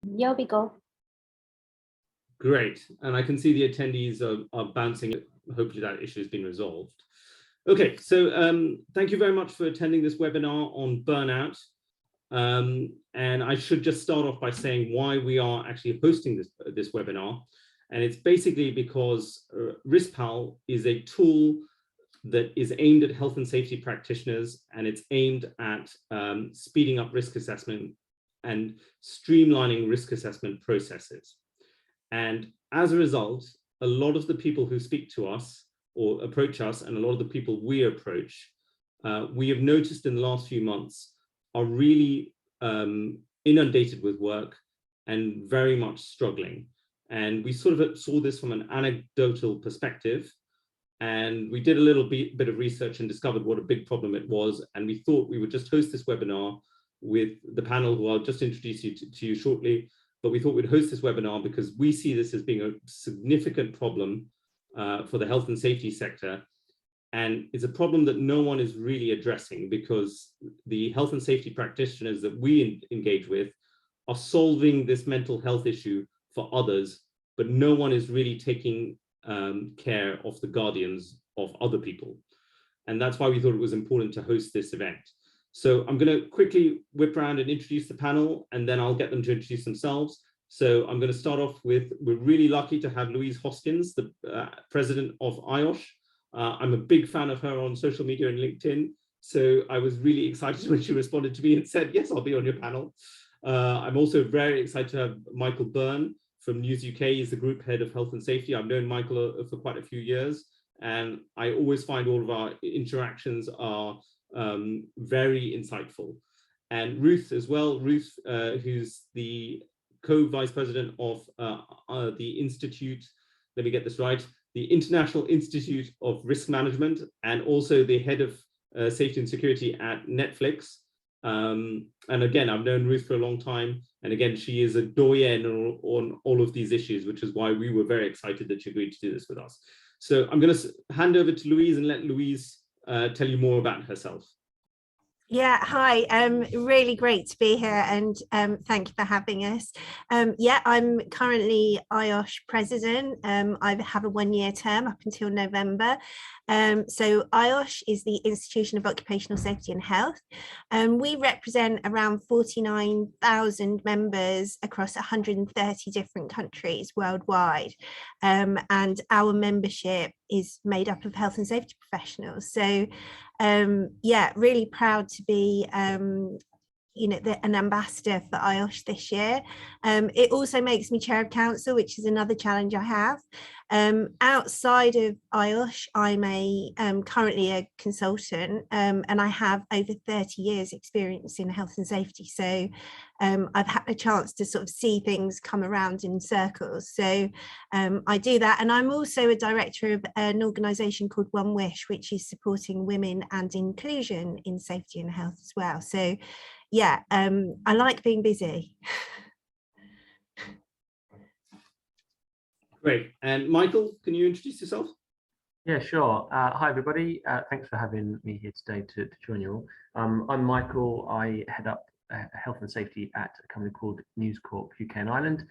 Yeah, we go. Great. And I can see the attendees are bouncing. Hopefully that issue has been resolved. Okay, so thank you very much for attending this webinar on burnout. And I should just start off by saying why we are actually hosting this webinar. And it's basically because RiskPal is a tool that is aimed at health and safety practitioners, and it's aimed at speeding up risk assessment and streamlining risk assessment processes. And as a result, a lot of the people who speak to us or approach us, and a lot of the people we approach, we have noticed in the last few months are really inundated with work and very much struggling. And we sort of saw this from an anecdotal perspective. And we did a little bit of research and discovered what a big problem it was. And we thought we would just host this webinar with the panel, who I'll just introduce you to you shortly. But we thought we'd host this webinar because we see this as being a significant problem for the health and safety sector. And it's a problem that no one is really addressing, because the health and safety practitioners that we engage with are solving this mental health issue for others, but no one is really taking care of the guardians of other people. And that's why we thought it was important to host this event. So I'm going to quickly whip around and introduce the panel, and then I'll get them to introduce themselves. So I'm going to start off with, we're really lucky to have Louise Hoskins, the president of IOSH. I'm a big fan of her on social media and LinkedIn. So I was really excited when she responded to me and said, yes, I'll be on your panel. I'm also very excited to have Michael Byrne from News UK. He's the group head of health and safety. I've known Michael for quite a few years, and I always find all of our interactions are very insightful. And Ruth as well, Ruth, who's the co-vice president of the Institute, let me get this right, the International Institute of Risk Management, and also the head of safety and security at Netflix. And again, I've known Ruth for a long time. And again, she is a doyen on all of these issues, which is why we were very excited that she agreed to do this with us. So I'm going to hand over to Louise and let Louise tell you more about herself. Yeah, hi, really great to be here, and thank you for having us. Yeah, I'm currently IOSH president. I have a one-year term up until November. So IOSH is the Institution of Occupational Safety and Health. We represent around 49,000 members across 130 different countries worldwide. And our membership is made up of health and safety professionals. So yeah, really proud to be an ambassador for IOSH this year. It also makes me chair of council, which is another challenge I have. Outside of IOSH, I'm currently a consultant, and I have over 30 years experience in health and safety. So I've had a chance to sort of see things come around in circles. So I do that. And I'm also a director of an organisation called One Wish, which is supporting women and inclusion in safety and health as well. So yeah, I like being busy. Great. And Michael, can you introduce yourself? Yeah, sure. Hi, everybody. Thanks for having me here today to join you all. I'm Michael. I head up health and safety at a company called News Corp UK and Ireland.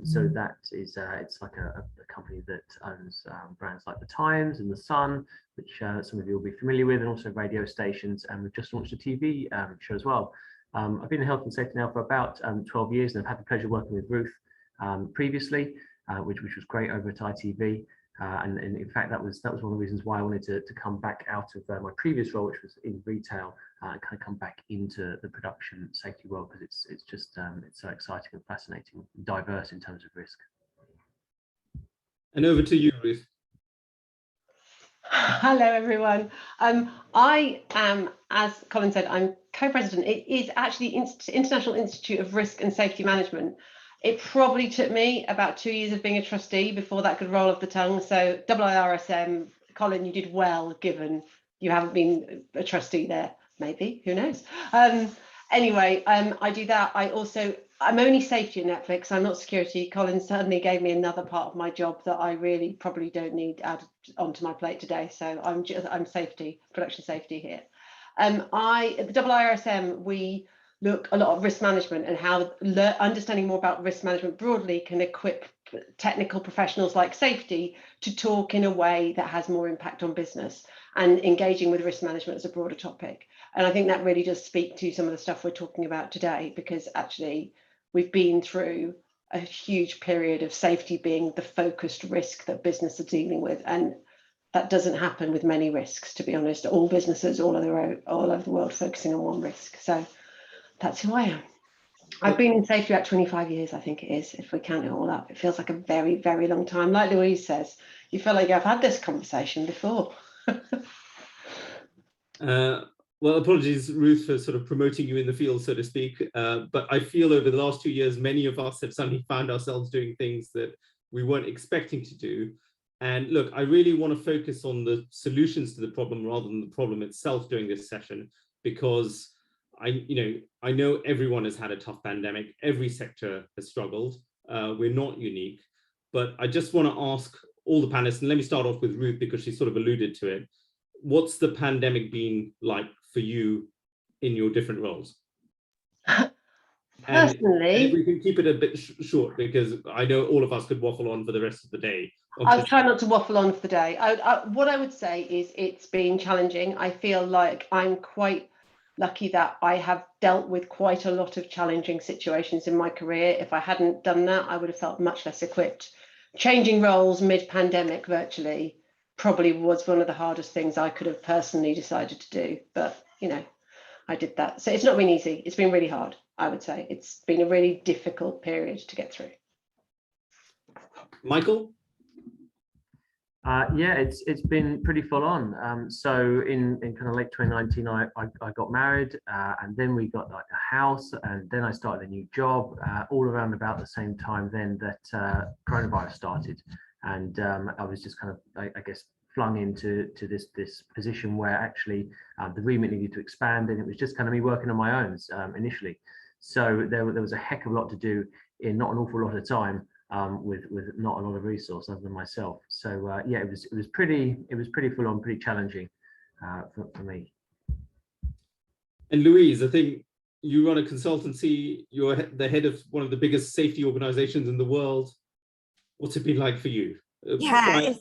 So that is, it's like a company that owns brands like The Times and The Sun, which some of you will be familiar with, and also radio stations. And we've just launched a TV show as well. I've been in health and safety now for about 12 years, and I've had the pleasure of working with Ruth previously, which was great over at ITV. And in fact, that was one of the reasons why I wanted to come back out of my previous role, which was in retail, and kind of come back into the production safety world, because it's just it's so exciting and fascinating, and diverse in terms of risk. And over to you, Ruth. Hello, everyone. I am, as Colin said, I'm co-president. It is actually International Institute of Risk and Safety Management. It probably took me about 2 years of being a trustee before that could roll off the tongue. So IRSM, Colin, you did well, given you haven't been a trustee there. Maybe, who knows? Anyway, I do that. I'm only safety at Netflix. I'm not security. Colin suddenly gave me another part of my job that I really probably don't need added onto my plate today. So I'm safety, production safety here. At the IRSM, we look a lot at risk management and how understanding more about risk management broadly can equip technical professionals like safety to talk in a way that has more impact on business, and engaging with risk management as a broader topic. And I think that really does speak to some of the stuff we're talking about today, because actually we've been through a huge period of safety being the focused risk that business are dealing with, and that doesn't happen with many risks, to be honest. All businesses all over the world focusing on one risk. So that's who I am. I've been in safety about 25 years, I think it is, if we count it all up. It feels like a very, very long time. Like Louise says, you feel like I've had this conversation before. Well, apologies, Ruth, for sort of promoting you in the field, so to speak. But I feel over the last 2 years, many of us have suddenly found ourselves doing things that we weren't expecting to do. And look, I really want to focus on the solutions to the problem rather than the problem itself during this session, because I know everyone has had a tough pandemic. Every sector has struggled. We're not unique. But I just want to ask all the panelists, and let me start off with Ruth because she sort of alluded to it. What's the pandemic been like for you in your different roles? Personally, and we can keep it a bit short, because I know all of us could waffle on for the rest of the day. I'll try not to waffle on for the day. What I would say is it's been challenging. I feel like I'm quite lucky that I have dealt with quite a lot of challenging situations in my career. If I hadn't done that, I would have felt much less equipped. Changing roles mid-pandemic virtually probably was one of the hardest things I could have personally decided to do. But, I did that. So it's not been easy. It's been really hard, I would say. It's been a really difficult period to get through. Michael? Yeah, it's been pretty full on. So in kind of late 2019, I got married, and then we got like a house, and then I started a new job, all around about the same time then that coronavirus started, and I was just kind of I guess flung into this position where actually the remit needed to expand, and it was just kind of me working on my own initially. So there was a heck of a lot to do in not an awful lot of time. With not a lot of resource other than myself. So yeah, it was pretty full on, pretty challenging for me. And Louise, I think you run a consultancy. You're the head of one of the biggest safety organizations in the world. What's it been like for you? Yeah,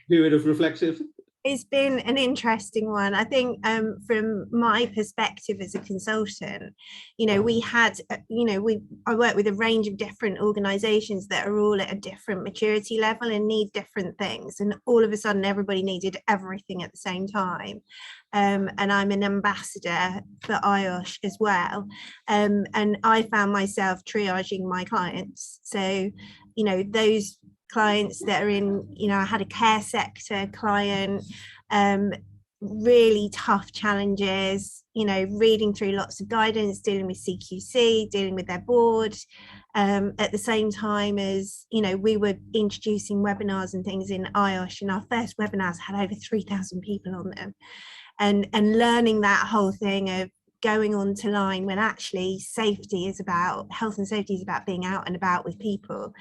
period of reflective. It's been an interesting one. I think from my perspective as a consultant, we had, I work with a range of different organizations that are all at a different maturity level and need different things. And all of a sudden, everybody needed everything at the same time. And I'm an ambassador for IOSH as well. And I found myself triaging my clients. So, those clients that are in, I had a care sector client, really tough challenges, reading through lots of guidance, dealing with CQC, dealing with their board, at the same time as, we were introducing webinars and things in IOSH, and our first webinars had over 3,000 people on them, and learning that whole thing of going on to line when actually health and safety is about being out and about with people.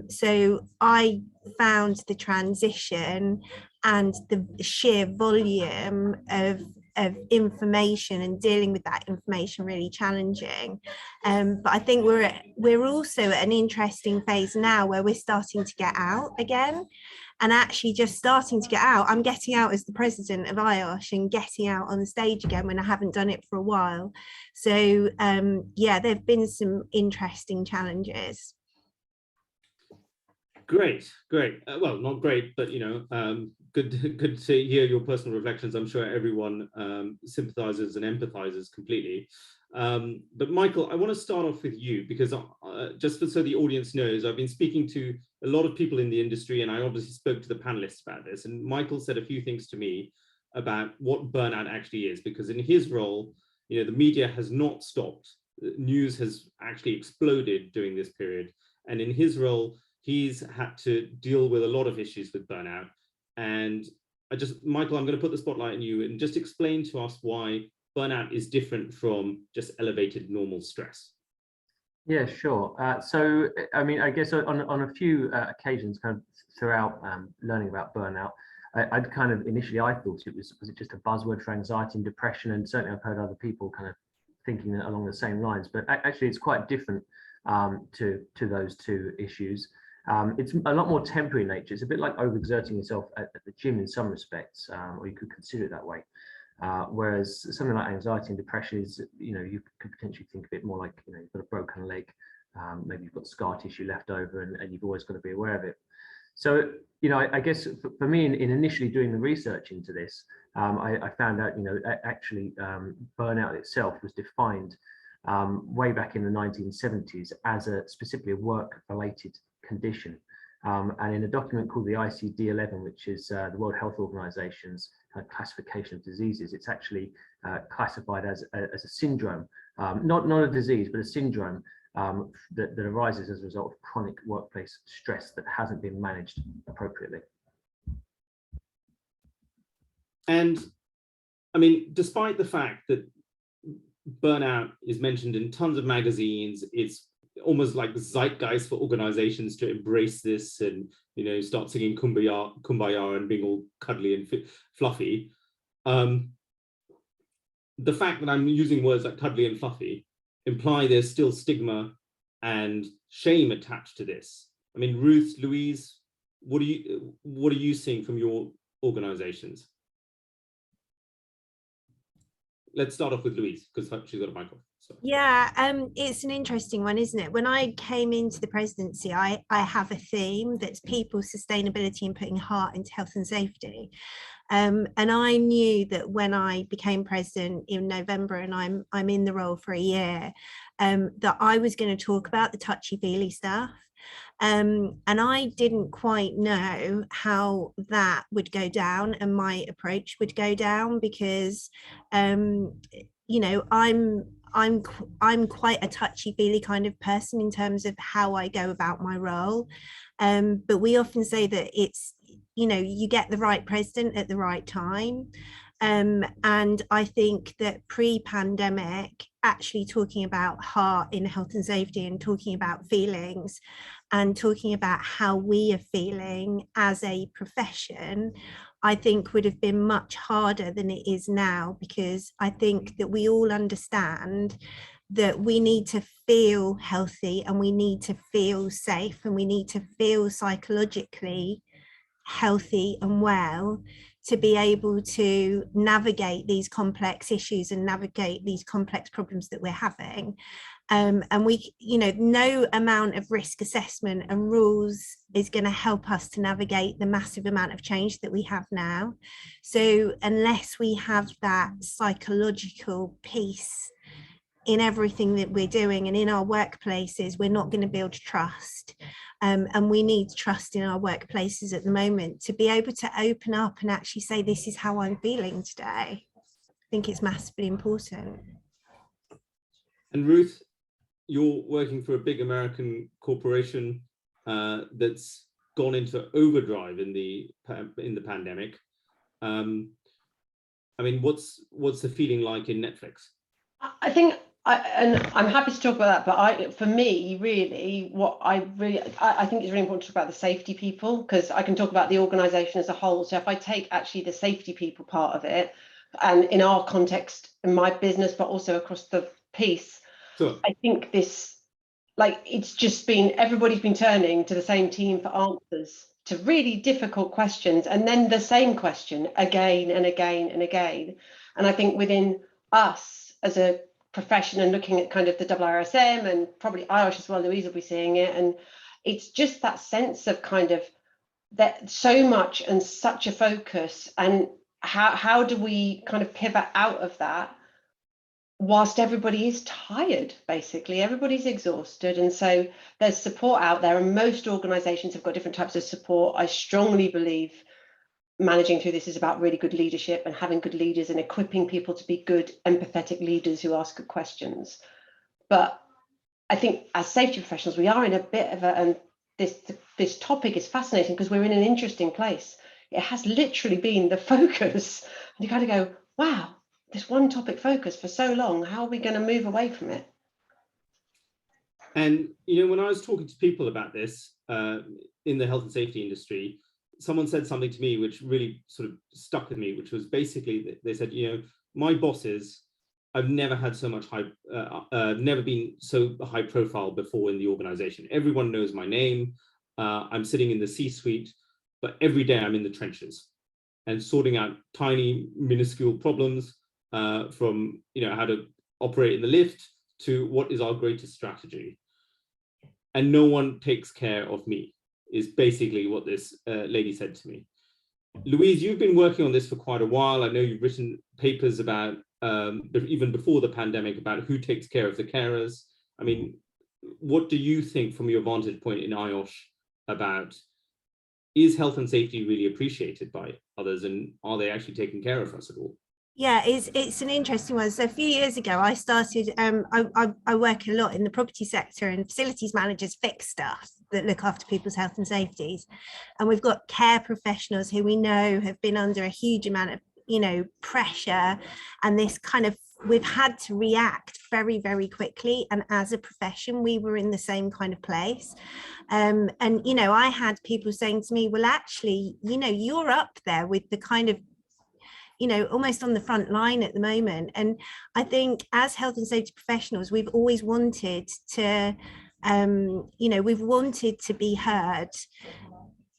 So I found the transition and the sheer volume of information and dealing with that information really challenging. But I think we're also at an interesting phase now where we're starting to get out again. And actually just starting to get out. I'm getting out as the president of IOSH and getting out on the stage again when I haven't done it for a while. So yeah, there have been some interesting challenges. Great. Well, not great, but good to hear your personal reflections. I'm sure everyone sympathizes and empathizes completely. But Michael, I want to start off with you, because just so the audience knows, I've been speaking to a lot of people in the industry, and I obviously spoke to the panelists about this. And Michael said a few things to me about what burnout actually is, because in his role, the media has not stopped. News has actually exploded during this period. And in his role, he's had to deal with a lot of issues with burnout. And Michael, I'm going to put the spotlight on you and just explain to us why burnout is different from just elevated normal stress. Yeah, sure. So, I mean, I guess on a few occasions, kind of throughout learning about burnout, I'd initially I thought was it just a buzzword for anxiety and depression, and certainly I've heard other people kind of thinking along the same lines, but actually it's quite different to those two issues. It's a lot more temporary in nature. It's a bit like overexerting yourself at the gym in some respects, or you could consider it that way. Whereas something like anxiety and depression is, you could potentially think of it more like, you've got a broken leg, maybe you've got scar tissue left over, and you've always got to be aware of it. So, I guess for me, in initially doing the research into this, I found out, actually burnout itself was defined way back in the 1970s as specifically a work-related condition. And in a document called the ICD-11, which is the World Health Organization's classification of diseases, it's actually classified as a syndrome, not a disease, but a syndrome that arises as a result of chronic workplace stress that hasn't been managed appropriately. And I mean, despite the fact that burnout is mentioned in tons of magazines, it's almost like the zeitgeist for organizations to embrace this and, start singing kumbaya and being all cuddly and fluffy. The fact that I'm using words like cuddly and fluffy imply there's still stigma and shame attached to this. I mean, Ruth, Louise, what are you seeing from your organizations? Let's start off with Louise, because she's got a mic off. So. Yeah, it's an interesting one, isn't it? When I came into the presidency, I have a theme that's people, sustainability, and putting heart into health and safety. And I knew that when I became president in November, and I'm in the role for a year, that I was going to talk about the touchy-feely stuff. And I didn't quite know how that would go down and my approach would go down, because I'm quite a touchy-feely kind of person in terms of how I go about my role. But we often say that it's, you get the right president at the right time. And I think that pre-pandemic, actually talking about heart in health and safety and talking about feelings and talking about how we are feeling as a profession, I think would have been much harder than it is now, because I think that we all understand that we need to feel healthy and we need to feel safe and we need to feel psychologically healthy and well to be able to navigate these complex issues and navigate these complex problems that we're having. And we, no amount of risk assessment and rules is going to help us to navigate the massive amount of change that we have now. So unless we have that psychological piece in everything that we're doing and in our workplaces, we're not going to build trust. And we need trust in our workplaces at the moment to be able to open up and actually say, this is how I'm feeling today. I think it's massively important. And Ruth, you're working for a big American corporation that's gone into overdrive in the pandemic. I mean, what's the feeling like in Netflix? I think, and I'm happy to talk about that, but for me, really, what I think is really important to talk about the safety people, because I can talk about the organisation as a whole. So if I take actually the safety people part of it, and in our context, in my business, but also across the piece, sure. I think this, it's just been, everybody's been turning to the same team for answers to really difficult questions, and then the same question again and again and again. And I think within us as a profession and looking at kind of the RRSM and probably IOSH as well, Louise will be seeing it, and it's just that sense of kind of that so much and such a focus, and how do we kind of pivot out of that whilst everybody is tired, basically everybody's exhausted. And so there's support out there, and most organizations have got different types of support. I strongly believe managing through this is about really good leadership and having good leaders and equipping people to be good, empathetic leaders who ask good questions. But I think as safety professionals, we are in a bit of a, and this topic is fascinating because we're in an interesting place. It has literally been the focus. And you kind of go, wow, this one topic focus for so long, how are we going to move away from it? And, when I was talking to people about this in the health and safety industry, someone said something to me which really sort of stuck with me, which was basically, they said, my bosses I've never had so much never been so high profile before in the organization. Everyone knows my name. I'm sitting in the C-suite, but every day I'm in the trenches and sorting out tiny, minuscule problems from how to operate in the lift to what is our greatest strategy. And no one takes care of me, is basically what this lady said to me. Louise, you've been working on this for quite a while. I know you've written papers about, even before the pandemic, about who takes care of the carers. I mean, what do you think from your vantage point in IOSH about, is health and safety really appreciated by others, and are they actually taking care of us at all? Yeah, it's an interesting one. So a few years ago, I started, I work a lot in the property sector, and facilities managers fix stuff that look after people's health and safeties. And we've got care professionals who we know have been under a huge amount of, pressure, and this kind of, we've had to react very, very quickly. And as a profession, we were in the same kind of place. And, I had people saying to me, well, actually, you're up there with the kind of, almost on the front line at the moment. And I think as health and safety professionals, we've always wanted to, we've wanted to be heard,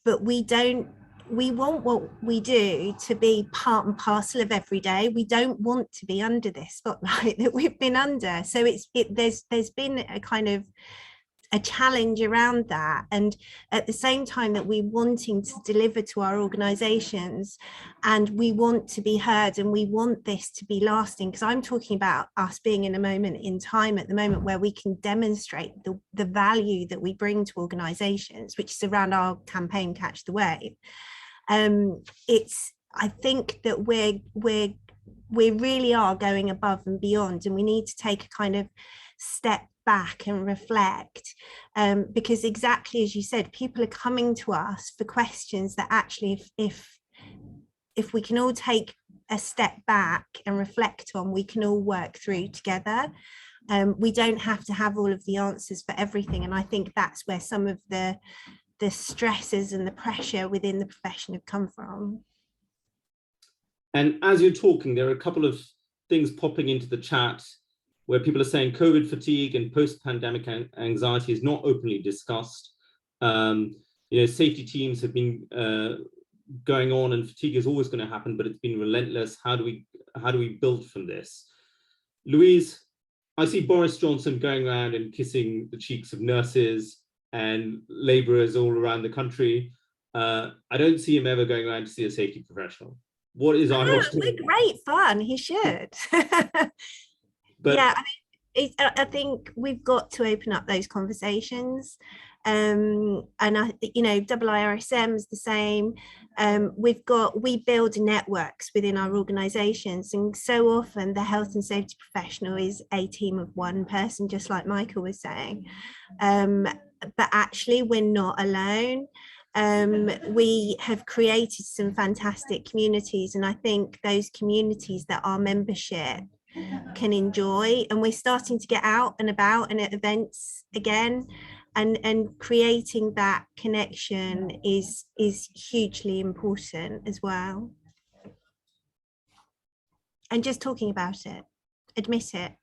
but we want what we do to be part and parcel of every day. We don't want to be under this spotlight that we've been under. So there's been a kind of a challenge around that, and at the same time that we're wanting to deliver to our organizations, and we want to be heard, and we want this to be lasting, because I'm talking about us being in a moment in time at the moment where we can demonstrate the value that we bring to organizations, which is around our campaign Catch the Wave. I think that we really are going above and beyond, and we need to take a kind of step back and reflect, because exactly as you said, people are coming to us for questions that actually, if we can all take a step back and reflect on, we can all work through together. We don't have to have all of the answers for everything, and I think that's where some of the stresses and the pressure within the profession have come from. And as you're talking, there are a couple of things popping into the chat where people are saying COVID fatigue and post-pandemic anxiety is not openly discussed. Safety teams have been going on, and fatigue is always going to happen, but it's been relentless. How do we build from this? Louise, I see Boris Johnson going around and kissing the cheeks of nurses and labourers all around the country. I don't see him ever going around to see a safety professional. What is IOSH doing? Great fun, he should. But yeah, I think we've got to open up those conversations, and IIRSM is the same. We build networks within our organisations, and so often the health and safety professional is a team of one person, just like Michael was saying. But actually, we're not alone. We have created some fantastic communities, and I think those communities that our membership can enjoy, and we're starting to get out and about and at events again, and creating that connection is hugely important as well, and just talking about it, admit it.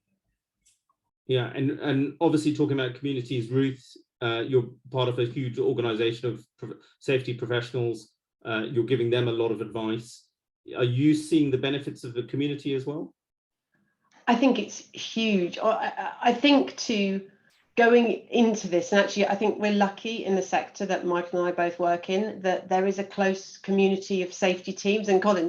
Yeah, and obviously talking about communities, Ruth, you're part of a huge organization of safety professionals. You're giving them a lot of advice. Are you seeing the benefits of the community as well? I think it's huge. I think going into this, and actually I think we're lucky in the sector that Michael and I both work in, that there is a close community of safety teams. And Colin,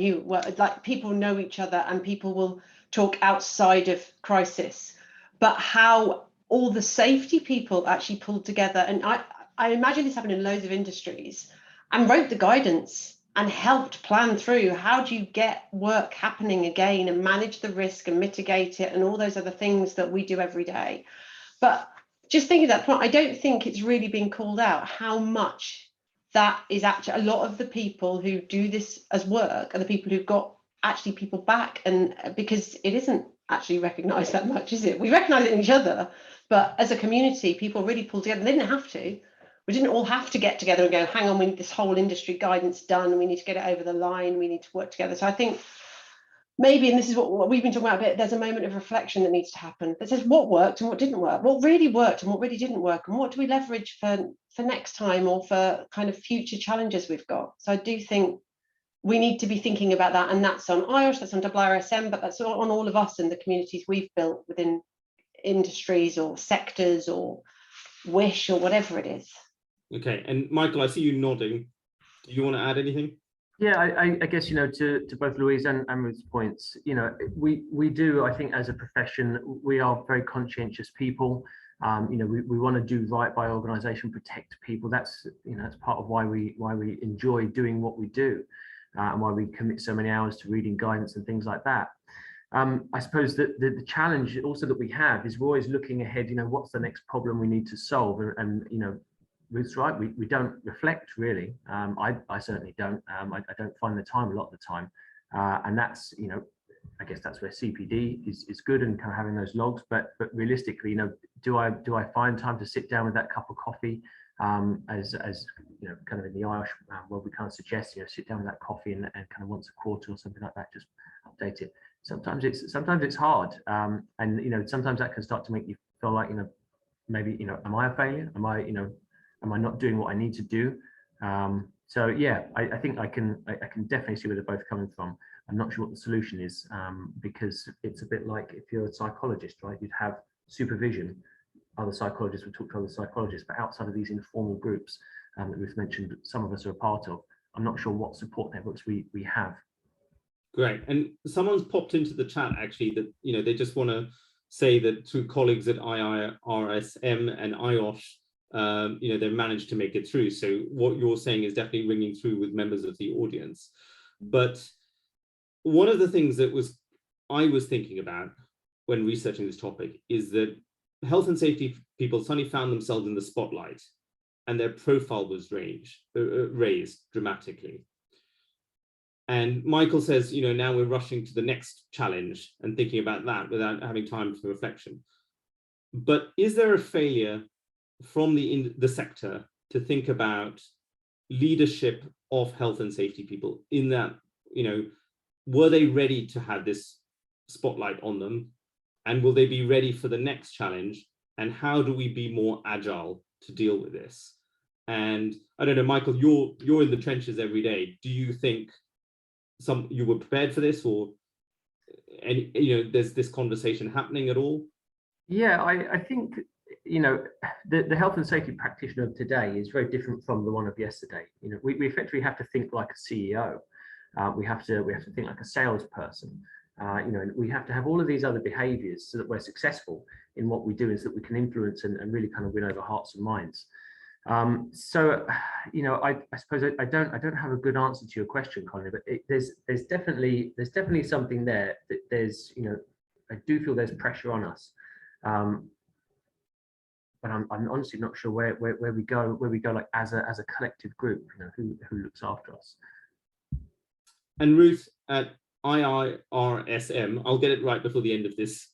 people know each other, and people will talk outside of crisis, but how all the safety people actually pulled together. And I imagine this happened in loads of industries, and wrote the guidance and helped plan through how do you get work happening again and manage the risk and mitigate it and all those other things that we do every day. But just thinking at that point, I don't think it's really been called out how much that is actually, a lot of the people who do this as work are the people who've got actually people back, and because it isn't actually recognised that much, is it? We recognise it in each other, but as a community, people really pulled together. They didn't have to. We didn't all have to get together and go, hang on, we need this whole industry guidance done. We need to get it over the line. We need to work together. So I think maybe, and this is what we've been talking about a bit, there's a moment of reflection that needs to happen that says what worked and what didn't work, what really worked and what really didn't work, and what do we leverage for next time or for kind of future challenges we've got. So I do think we need to be thinking about that, and that's on IOSH, that's on RiskPal, but that's on all of us and the communities we've built within industries or sectors or wish or whatever it is. Okay, and Michael, I see you nodding. Do you want to add anything? Yeah, I guess, you know, to both Louise and Ruth's points, you know, we do, I think, as a profession, we are very conscientious people. You know, we want to do right by organisation, protect people. That's, you know, that's part of why we enjoy doing what we do, and why we commit so many hours to reading guidance and things like that. I suppose that the challenge also that we have is we're always looking ahead. You know, what's the next problem we need to solve, and you know, Ruth's right, we don't reflect really. I certainly don't. I don't find the time a lot of the time, and that's, you know, I guess that's where CPD is good, and kind of having those logs. But realistically, you know, do I find time to sit down with that cup of coffee, as you know, kind of in the Irish world, we kind of suggest, you know, sit down with that coffee and kind of once a quarter or something like that, just update it. Sometimes it's hard, and you know, sometimes that can start to make you feel like, you know, maybe, you know, am I a failure? Am I not doing what I need to do? So yeah, I think I can definitely see where they're both coming from. I'm not sure what the solution is, because it's a bit like if you're a psychologist, right? You'd have supervision. Other psychologists would talk to other psychologists, but outside of these informal groups that we've mentioned, some of us are a part of, I'm not sure what support networks we have. Great. And someone's popped into the chat actually that, you know, they just want to say that through colleagues at IRSM and IOSH, you know, they've managed to make it through. So what you're saying is definitely ringing through with members of the audience. But one of the things that I was thinking about when researching this topic is that health and safety people suddenly found themselves in the spotlight, and their profile was raised dramatically. And Michael says, you know, now we're rushing to the next challenge and thinking about that without having time for reflection. But is there a failure from the sector to think about leadership of health and safety people, in that, you know, were they ready to have this spotlight on them, and will they be ready for the next challenge, and how do we be more agile to deal with this? And I don't know, Michael, you're in the trenches every day. Do you think you were prepared for this, or any, you know, there's this conversation happening at all? Yeah, I think, you know, the health and safety practitioner of today is very different from the one of yesterday. You know, we effectively have to think like a CEO. We have to think like a salesperson. You know, and we have to have all of these other behaviors so that we're successful in what we do, and so that we can influence and really kind of win over hearts and minds. So, you know, I suppose I don't have a good answer to your question, Colin, but there's definitely something there. That there's, you know, I do feel there's pressure on us, but I'm honestly not sure where we go like as a collective group, you know, who looks after us. And Ruth, at IRSM, I'll get it right before the end of this.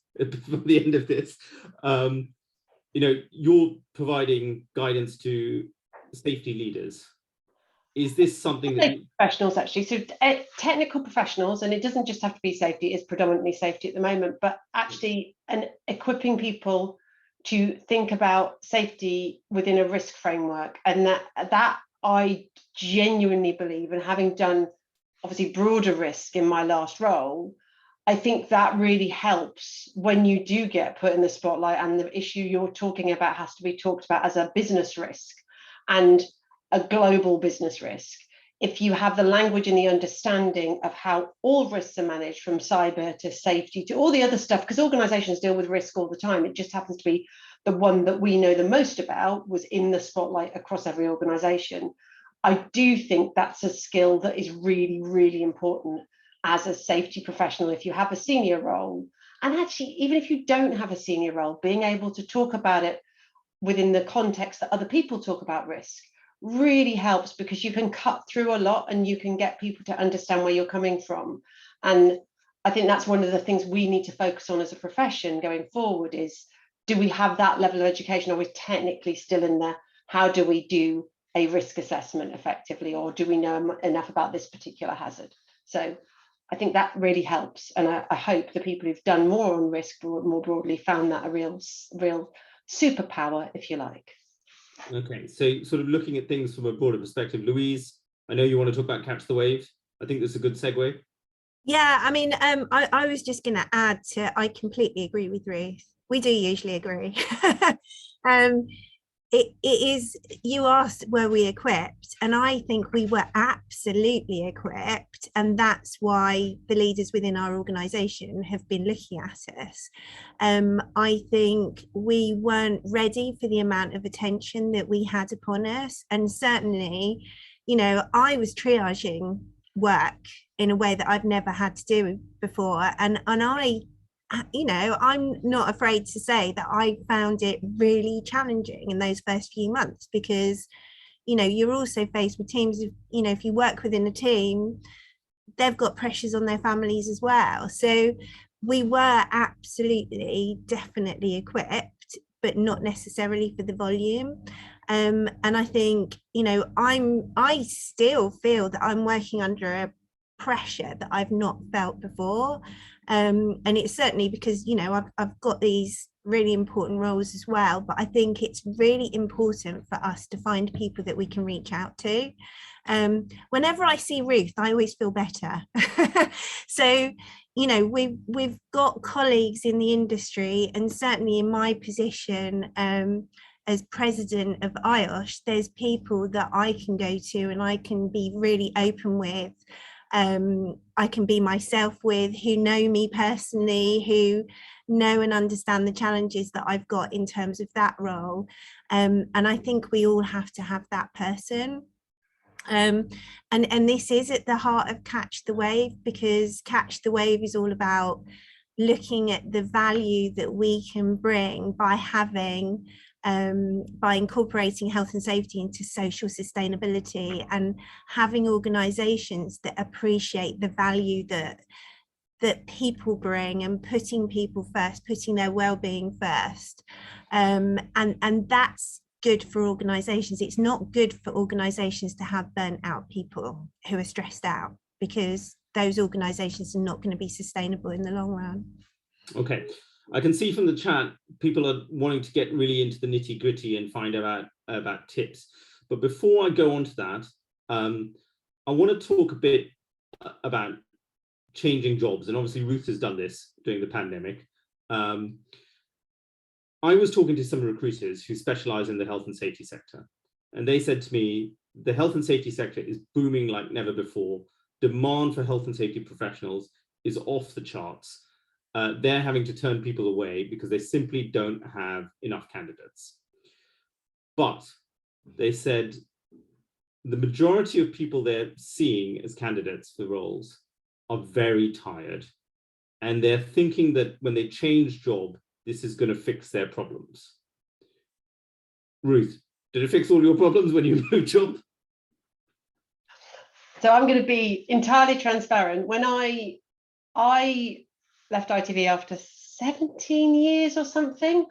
You know, you're providing guidance to safety leaders. Is this something that professionals actually? So technical professionals, and it doesn't just have to be safety, it's predominantly safety at the moment, but actually equipping people to think about safety within a risk framework. And that I genuinely believe, and having done obviously broader risk in my last role, I think that really helps when you do get put in the spotlight and the issue you're talking about has to be talked about as a business risk and a global business risk. If you have the language and the understanding of how all risks are managed, from cyber to safety to all the other stuff, because organizations deal with risk all the time, it just happens to be the one that we know the most about was in the spotlight across every organization. I do think that's a skill that is really, really important as a safety professional. If you have a senior role, and actually, even if you don't have a senior role, being able to talk about it within the context that other people talk about risk really helps, because you can cut through a lot and you can get people to understand where you're coming from. And I think that's one of the things we need to focus on as a profession going forward is, do we have that level of education? Are we technically still in there? How do we do a risk assessment effectively? Or do we know enough about this particular hazard? So I think that really helps. And I hope the people who've done more on risk more broadly found that a real superpower, if you like. Okay, so sort of looking at things from a broader perspective, Louise, I know you want to talk about Catch the Wave. I think that's a good segue. Yeah, I mean, I was just going to add to, I completely agree with Ruth. We do usually agree. It is, you asked, were we equipped? And I think we were absolutely equipped. And that's why the leaders within our organisation have been looking at us. I think we weren't ready for the amount of attention that we had upon us. And certainly, you know, I was triaging work in a way that I've never had to do before. And I, you know, I'm not afraid to say that I found it really challenging in those first few months, because, you know, you're also faced with teams of, you know, if you work within a team, they've got pressures on their families as well. So we were absolutely, definitely equipped, but not necessarily for the volume. And I think, you know, I still feel that I'm working under a pressure that I've not felt before. And it's certainly because, you know, I've got these really important roles as well, but I think it's really important for us to find people that we can reach out to. Whenever I see Ruth, I always feel better. So, you know, we've got colleagues in the industry, and certainly in my position as president of IOSH, there's people that I can go to and I can be really open with. I can be myself with, who know me personally, who know and understand the challenges that I've got in terms of that role. And I think we all have to have that person. And this is at the heart of Catch the Wave, because Catch the Wave is all about looking at the value that we can bring by having by incorporating health and safety into social sustainability, and having organizations that appreciate the value that people bring, and putting people first, putting their well-being first. And that's good for organizations. It's not good for organizations to have burnt out people who are stressed out, because those organizations are not going to be sustainable in the long run. Okay. I can see from the chat, people are wanting to get really into the nitty gritty and find out about tips. But before I go on to that, I want to talk a bit about changing jobs. And obviously Ruth has done this during the pandemic. I was talking to some recruiters who specialize in the health and safety sector. And they said to me, the health and safety sector is booming like never before. Demand for health and safety professionals is off the charts. They're having to turn people away because they simply don't have enough candidates. But they said the majority of people they're seeing as candidates for roles are very tired, and they're thinking that when they change job, this is going to fix their problems. Ruth, did it fix all your problems when you moved job? So I'm going to be entirely transparent. When I left ITV after 17 years or something,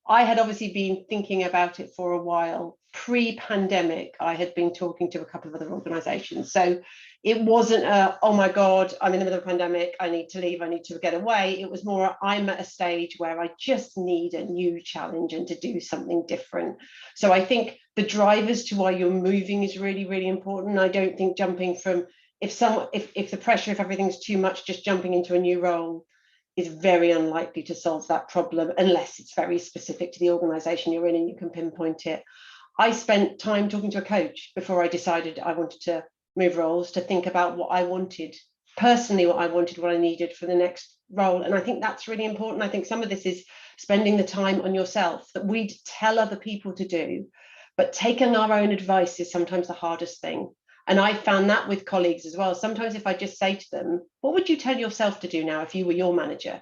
I had obviously been thinking about it for a while. Pre-pandemic, I had been talking to a couple of other organisations. So it wasn't oh my God, I'm in the middle of a pandemic, I need to leave, I need to get away. It was more, I'm at a stage where I just need a new challenge and to do something different. So I think the drivers to why you're moving is really, really important. I don't think jumping from, if the pressure, if everything's too much, just jumping into a new role is very unlikely to solve that problem, unless it's very specific to the organisation you're in and you can pinpoint it. I spent time talking to a coach before I decided I wanted to move roles, to think about what I wanted, personally, what I needed for the next role. And I think that's really important. I think some of this is spending the time on yourself that we tell other people to do, but taking our own advice is sometimes the hardest thing. And I found that with colleagues as well. Sometimes if I just say to them, what would you tell yourself to do now if you were your manager?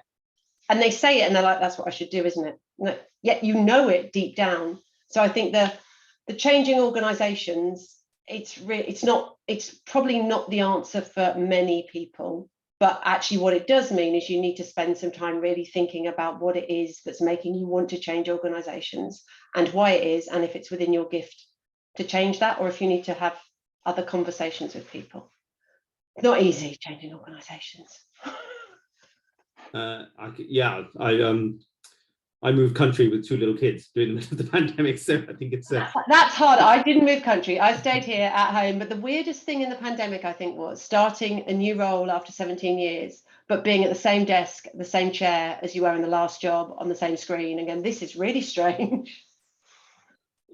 And they say it and they're like, that's what I should do, isn't it? No, yet you know it deep down. So I think the changing organizations, it's probably not the answer for many people. But actually what it does mean is you need to spend some time really thinking about what it is that's making you want to change organizations, and why it is, and if it's within your gift to change that, or if you need to have other conversations with people. It's not easy changing organisations. I moved country with 2 little kids during the middle of the pandemic, so I think it's That's hard. I didn't move country. I stayed here at home. But the weirdest thing in the pandemic, I think, was starting a new role after 17 years, but being at the same desk, the same chair as you were in the last job, on the same screen. Again, this is really strange.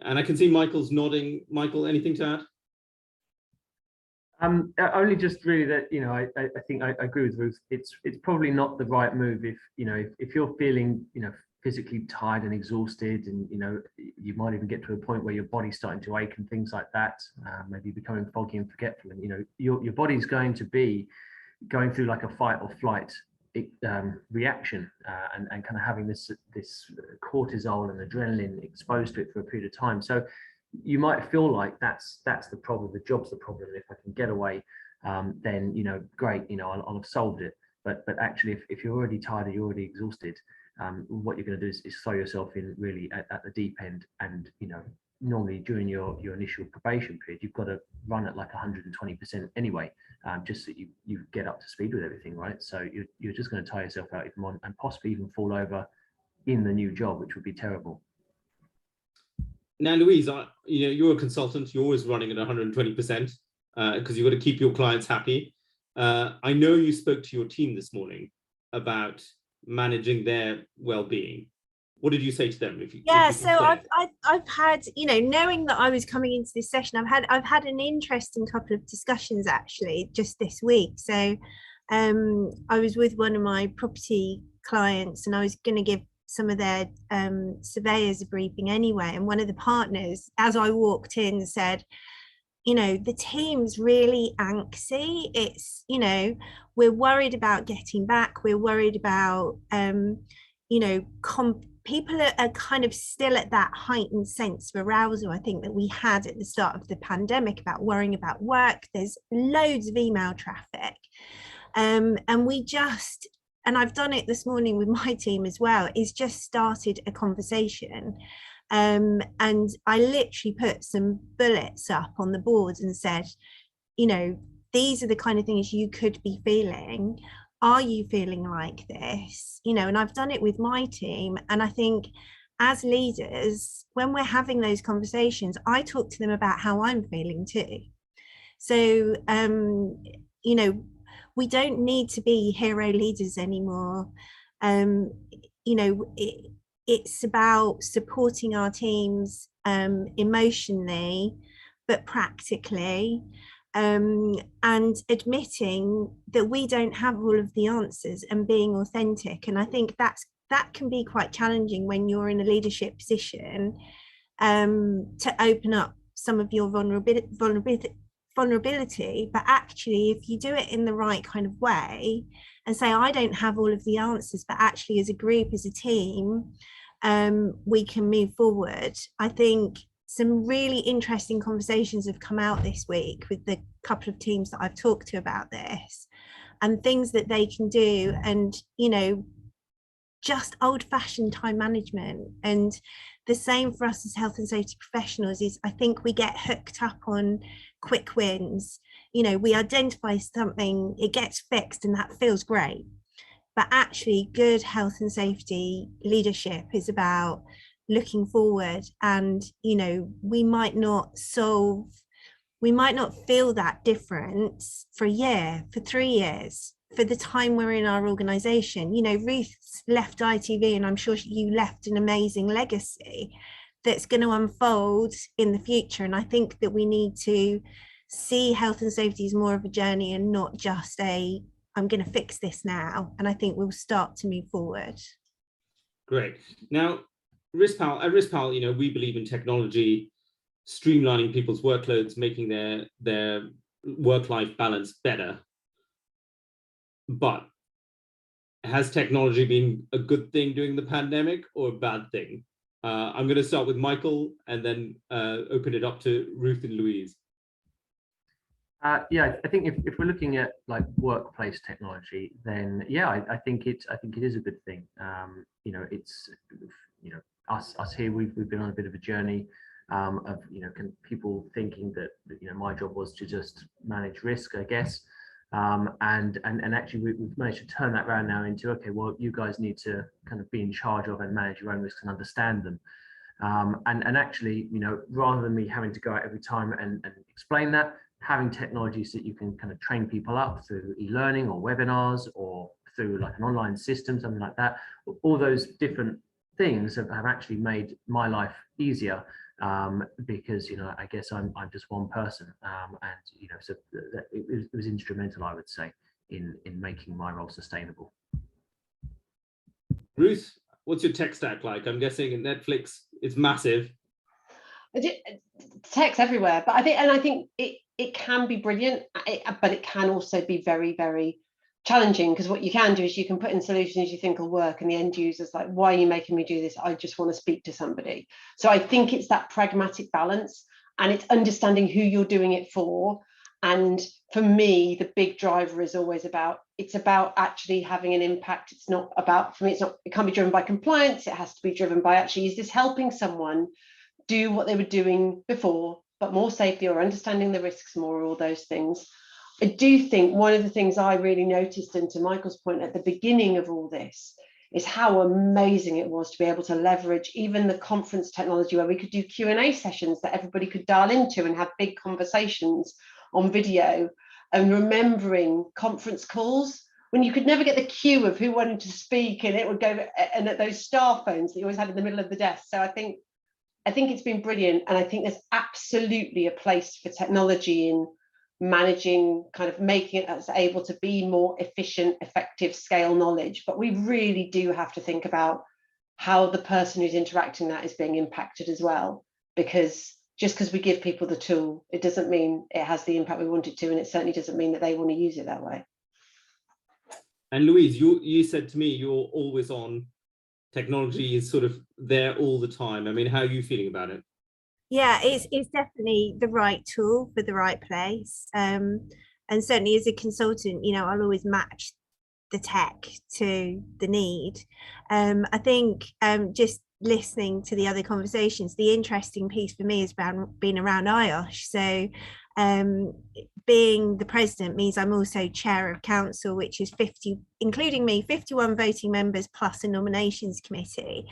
And I can see Michael's nodding. Michael, anything to add? Only just really that, you know, I think I agree with Ruth. It's probably not the right move if, you know, if you're feeling, you know, physically tired and exhausted, and, you know, you might even get to a point where your body's starting to ache and things like that, maybe becoming foggy and forgetful, and, you know, your body's going to be going through like a fight or flight reaction, and kind of having this cortisol and adrenaline exposed to it for a period of time. So you might feel like that's the problem, the job's the problem, and if I can get away, then, you know, great, you know, I'll have solved it. But actually, if you're already tired and you're already exhausted, what you're going to do is throw yourself in really at the deep end. And, you know, normally during your initial probation period, you've got to run at like 120% anyway, just so you get up to speed with everything, right? So you're just going to tie yourself out even more, and possibly even fall over in the new job, which would be terrible. Now, Louise, you know, you're a consultant. You're always running at 120% because you've got to keep your clients happy. I know you spoke to your team this morning about managing their well-being. What did you say to them? I've had, you know, knowing that I was coming into this session, I've had an interesting couple of discussions actually just this week. So I was with one of my property clients, and I was going to give some of their surveyors a briefing anyway, and one of the partners, as I walked in, said, you know, the team's really anxious. It's, you know, we're worried about getting back, we're worried about you know, people are kind of still at that heightened sense of arousal, I think, that we had at the start of the pandemic about worrying about work. There's loads of email traffic, and I've done it this morning with my team as well, is just started a conversation. And I literally put some bullets up on the board and said, you know, these are the kind of things you could be feeling. Are you feeling like this? You know, and I've done it with my team. And I think as leaders, when we're having those conversations, I talk to them about how I'm feeling too. So, you know, we don't need to be hero leaders anymore. You know, it's about supporting our teams emotionally, but practically, and admitting that we don't have all of the answers and being authentic. And I think that can be quite challenging when you're in a leadership position, to open up some of your vulnerability, but actually, if you do it in the right kind of way and say, I don't have all of the answers, but actually as a group, as a team, we can move forward. I think some really interesting conversations have come out this week with the couple of teams that I've talked to about this, and things that they can do. And, you know, just old-fashioned time management. And the same for us as health and safety professionals is, I think we get hooked up on quick wins. You know, we identify something, it gets fixed, and that feels great. But actually, good health and safety leadership is about looking forward. And, you know, we might not feel that difference for a year, for 3 years, for the time we're in our organization. You know, Ruth's left ITV, and I'm sure you left an amazing legacy that's going to unfold in the future. And I think that we need to see health and safety as more of a journey, and not just I'm going to fix this now. And I think we'll start to move forward. Great. Now, at RiskPal, you know, we believe in technology streamlining people's workloads, making their work-life balance better. But has technology been a good thing during the pandemic or a bad thing? I'm going to start with Michael and then open it up to Ruth and Louise. Yeah, I think if we're looking at like workplace technology, then yeah, I think it is a good thing. You know, it's, you know, us here, we've been on a bit of a journey of, you know, people thinking that, you know, my job was to just manage risk, I guess. And actually we've managed to turn that around now into, okay, well, you guys need to kind of be in charge of and manage your own risks and understand them. And actually, you know, rather than me having to go out every time and explain that, having technologies that you can kind of train people up through e-learning or webinars or through like an online system, something like that, all those different things have actually made my life easier, because, you know, I guess I'm just one person, and, you know, so it was instrumental, I would say, in making my role sustainable. Ruth, what's your tech stack like? I'm guessing in Netflix it's massive. Tech's everywhere, but I think it can be brilliant, but it can also be very, very challenging, because what you can do is you can put in solutions you think will work, and the end user's like, why are you making me do this? I just want to speak to somebody. So I think it's that pragmatic balance, and it's understanding who you're doing it for. And for me, the big driver is always about, it's about actually having an impact. It's not about, for me, it can't be driven by compliance. It has to be driven by actually, is this helping someone do what they were doing before, but more safely, or understanding the risks more, all those things. I do think one of the things I really noticed, and to Michael's point at the beginning of all this, is how amazing it was to be able to leverage even the conference technology, where we could do Q&A sessions that everybody could dial into and have big conversations on video, and remembering conference calls when you could never get the queue of who wanted to speak, and it would go, and at those star phones that you always had in the middle of the desk. So I think it's been brilliant, and I think there's absolutely a place for technology in managing, kind of making it us able to be more efficient, effective, scale knowledge. But we really do have to think about how the person who's interacting that is being impacted as well, because just because we give people the tool, it doesn't mean it has the impact we want it to, and it certainly doesn't mean that they want to use it that way. And Louise, you said to me you're always on. Technology is sort of there all the time. I mean, how are you feeling about it? Yeah, it's definitely the right tool for the right place. And certainly as a consultant, you know, I'll always match the tech to the need. I think just listening to the other conversations, the interesting piece for me has been around IOSH. So being the president means I'm also chair of council, which is 50, including me, 51 voting members plus a nominations committee.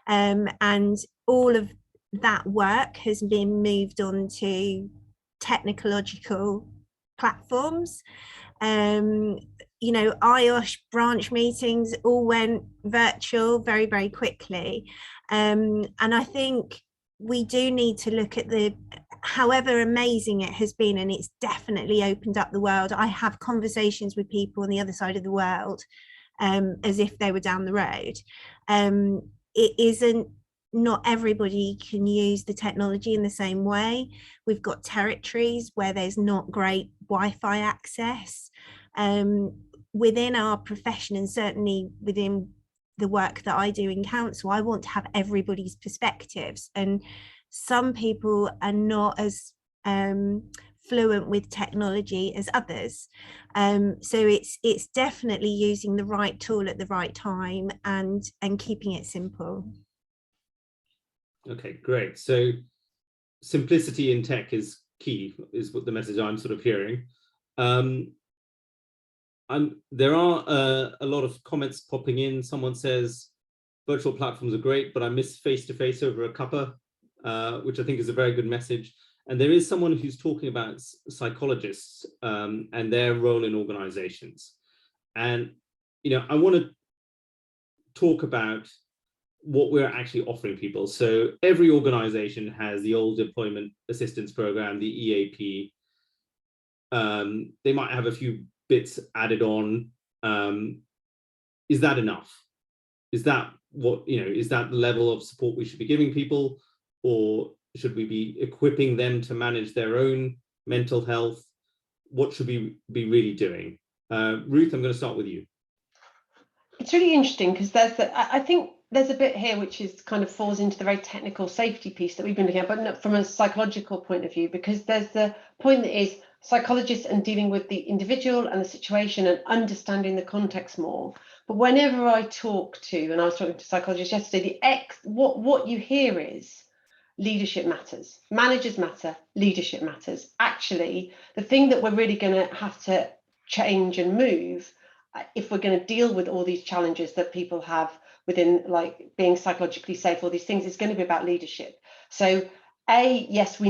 And all of that work has been moved on to technological platforms. You know, IOSH branch meetings all went virtual very, very quickly. And I think we do need to look at however amazing it has been, and it's definitely opened up the world. I have conversations with people on the other side of the world as if they were down the road. It isn't, not everybody can use the technology in the same way. We've got territories where there's not great Wi-Fi access. Within our profession, and certainly within the work that I do in council, I want to have everybody's perspectives, and some people are not as fluent with technology as others. So it's definitely using the right tool at the right time and keeping it simple. Okay, great. So simplicity in tech is key, is what the message I'm sort of hearing. There are a lot of comments popping in. Someone says virtual platforms are great, but I miss face-to-face over a cuppa, which I think is a very good message. And there is someone who's talking about psychologists and their role in organizations. And, you know, I want to talk about what we're actually offering people. So every organization has the old employment assistance program, the EAP. They might have a few bits added on. Is that enough? Is that what, you know, is that the level of support we should be giving people, or should we be equipping them to manage their own mental health? What should we be really doing? Ruth, I'm going to start with you. It's really interesting because I think there's a bit here which is kind of falls into the very technical safety piece that we've been looking at, but not from a psychological point of view, because there's the point that is psychologists and dealing with the individual and the situation and understanding the context more. But whenever I talk to, and I was talking to psychologists yesterday, what you hear is leadership matters, managers matter, leadership matters. Actually, the thing that we're really going to have to change and move, if we're going to deal with all these challenges that people have within, like being psychologically safe, all these things, it's going to be about leadership. So yes, we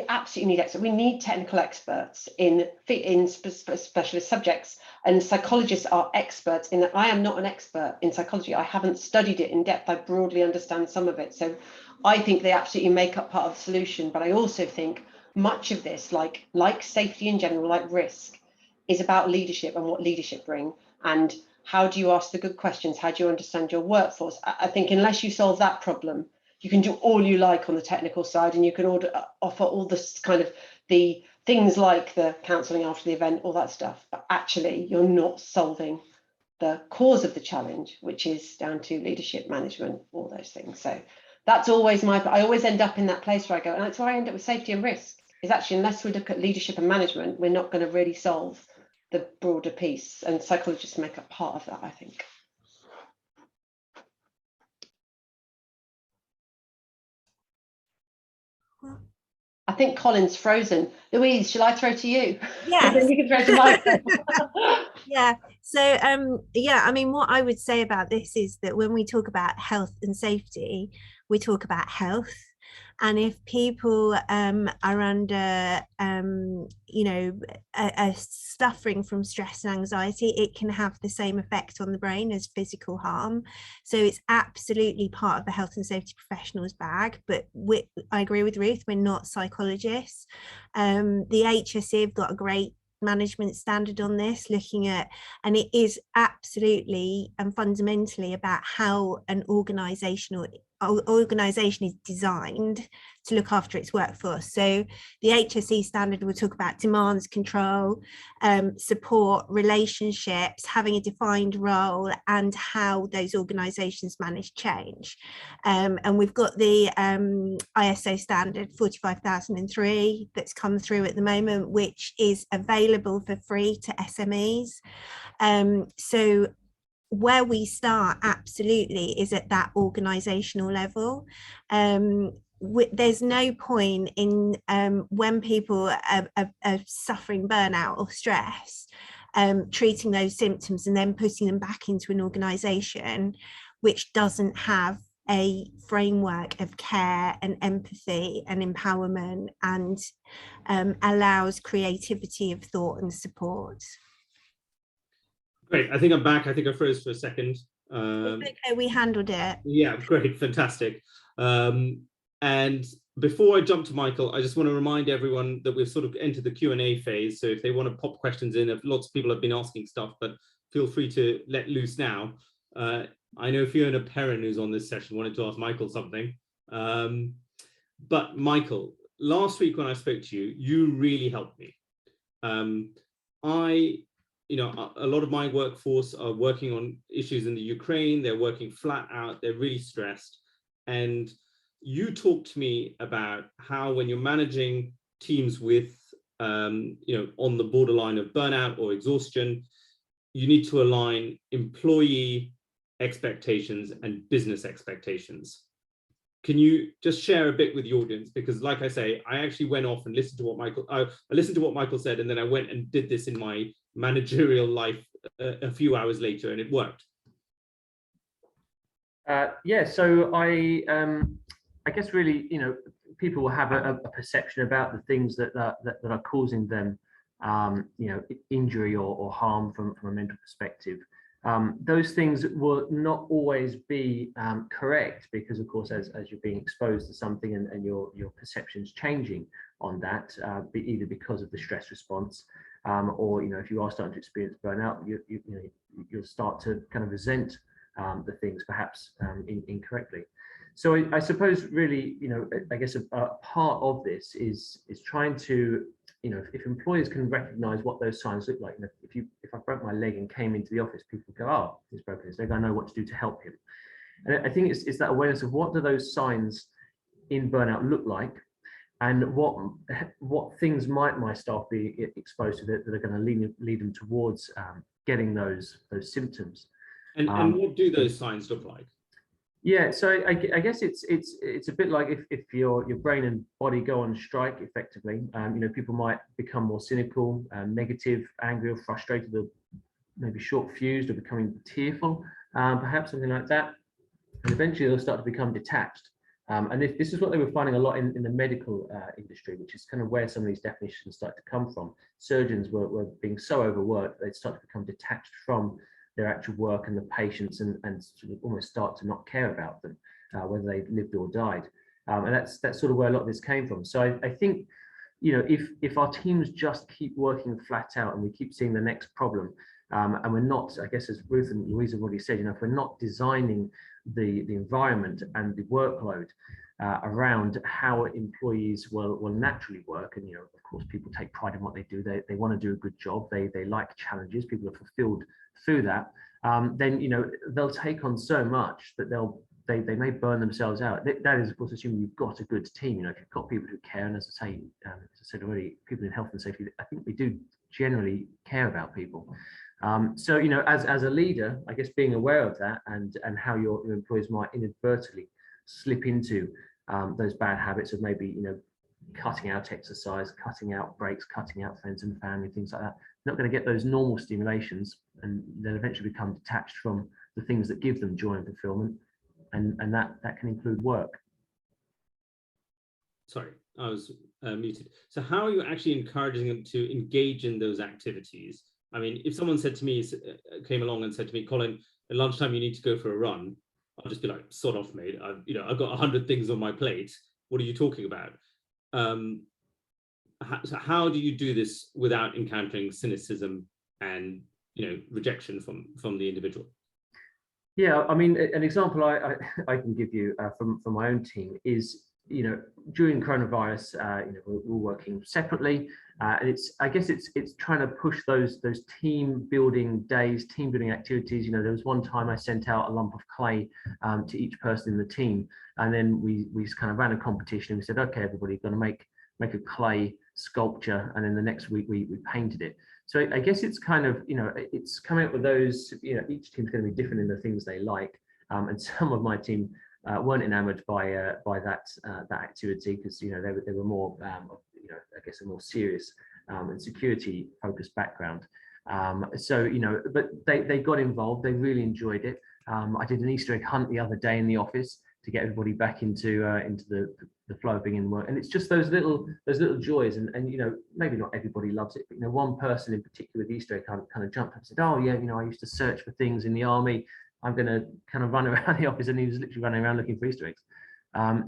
absolutely need experts. We need technical experts in specialist subjects, and psychologists are experts in that. I am not an expert in psychology. I haven't studied it in depth. I broadly understand some of it. So I think they absolutely make up part of the solution. But I also think much of this, like safety in general, like risk, is about leadership and what leadership bring, and how do you ask the good questions? How do you understand your workforce? I think unless you solve that problem, you can do all you like on the technical side, and you can offer all this kind of the things like the counselling after the event, all that stuff. But actually, you're not solving the cause of the challenge, which is down to leadership, management, all those things. So that's always I always end up in that place where I go, and that's where I end up with safety and risk. Is actually, unless we look at leadership and management, we're not going to really solve the broader piece. And psychologists make up part of that, I think. I think Colin's frozen. Louise, shall I throw to you? Yes. Then you can throw to Michael. Yeah. So yeah, I mean, what I would say about this is that when we talk about health and safety, we talk about health. And if people are under, you know, suffering from stress and anxiety, it can have the same effect on the brain as physical harm. So it's absolutely part of the health and safety professionals bag. But I agree with Ruth, we're not psychologists. The HSE have got a great management standard on this, looking at, and it is absolutely and fundamentally about how an organization is designed to look after its workforce. So the HSE standard will talk about demands, control, support, relationships, having a defined role, and how those organizations manage change. And we've got the ISO standard 45003 that's come through at the moment, which is available for free to SMEs. So where we start absolutely is at that organizational level. There's no point in when people are suffering burnout or stress, treating those symptoms and then putting them back into an organization which doesn't have a framework of care and empathy and empowerment, and allows creativity of thought and support. Great. I think I'm back. I think I froze for a second. Okay, we handled it. Yeah, great. Fantastic. And before I jump to Michael, I just want to remind everyone that we've sort of entered the Q&A phase. So if they want to pop questions in, if lots of people have been asking stuff, but feel free to let loose now. I know Fiona Perrin, who's on this session, wanted to ask Michael something. But Michael, last week when I spoke to you, you really helped me. You know, a lot of my workforce are working on issues in the Ukraine. They're working flat out. They're really stressed. And you talked to me about how when you're managing teams with, you know, on the borderline of burnout or exhaustion, you need to align employee expectations and business expectations. Can you just share a bit with the audience? Because like I say, I actually went off and listened to what Michael said, and then I went and did this in my managerial life a few hours later, and it worked. Yeah, so I guess really, you know, people will have a perception about the things that are causing them, you know, injury or harm from a mental perspective. Those things will not always be correct, because of course, as you're being exposed to something and your perception's changing on that, either because of the stress response, or, you know, if you are starting to experience burnout, you'll start to kind of resent the things perhaps incorrectly. So I suppose really, you know, I guess a part of this is trying to, you know, if employers can recognize what those signs look like. You know, if I broke my leg and came into the office, people go, oh, he's broken his leg, I know what to do to help him. And I think it's that awareness of what do those signs in burnout look like, and what things might my staff be exposed to that are going to lead them towards getting those symptoms. And what do those signs look like? Yeah, so I guess it's a bit like if your brain and body go on strike effectively. You know, people might become more cynical, negative, angry, or frustrated, or maybe short fused, or becoming tearful, perhaps something like that. And eventually they'll start to become detached. And if this is what they were finding a lot in the medical industry, which is kind of where some of these definitions start to come from. Surgeons were being so overworked, they'd start to become detached from their actual work and the patients, and sort of almost start to not care about them, whether they lived or died. And that's sort of where a lot of this came from. So I think, you know, if our teams just keep working flat out and we keep seeing the next problem, and we're not, I guess, as Ruth and Louise have already said, you know, if we're not designing the environment and the workload around how employees will naturally work, and, you know, of course, people take pride in what they do. They want to do a good job. They like challenges. People are fulfilled through that. Then, you know, they'll take on so much that they may burn themselves out. That is, of course, assuming you've got a good team. You know, if you've got people who care, and as I said already, people in health and safety, I think we do generally care about people. So, you know, as a leader, I guess being aware of that and how your employees might inadvertently slip into those bad habits of maybe, you know, cutting out exercise, cutting out breaks, cutting out friends and family, things like that. They're not going to get those normal stimulations, and they'll eventually become detached from the things that give them joy and fulfillment, and that can include work. Sorry, I was muted. So how are you actually encouraging them to engage in those activities? I mean, if someone said to me, came along and said to me, Colin, at lunchtime you need to go for a run, I'll just be like, sod off, mate. I've got 100 things on my plate. What are you talking about? So how do you do this without encountering cynicism and, you know, rejection from the individual? Yeah, I mean, an example I can give you from my own team is, you know, during coronavirus, you know, we're working separately, and I guess it's trying to push those team building days, team building activities. You know, there was one time I sent out a lump of clay to each person in the team, and then we kind of ran a competition, and we said, okay, everybody, going to make a clay sculpture, and then the next week we painted it. So I guess it's kind of, you know, it's coming up with those, you know, each team's going to be different in the things they like, and some of my team weren't enamored by that activity, because, you know, they were more, you know, I guess a more serious and security focused background. So, you know, but they got involved. They really enjoyed it. I did an Easter egg hunt the other day in the office to get everybody back into the flow of being in work. And it's just those little joys, and you know, maybe not everybody loves it, but, you know, one person in particular with Easter egg kind of jumped up and said, oh yeah, you know, I used to search for things in the army. I'm going to kind of run around the office, and he was literally running around looking for Easter eggs.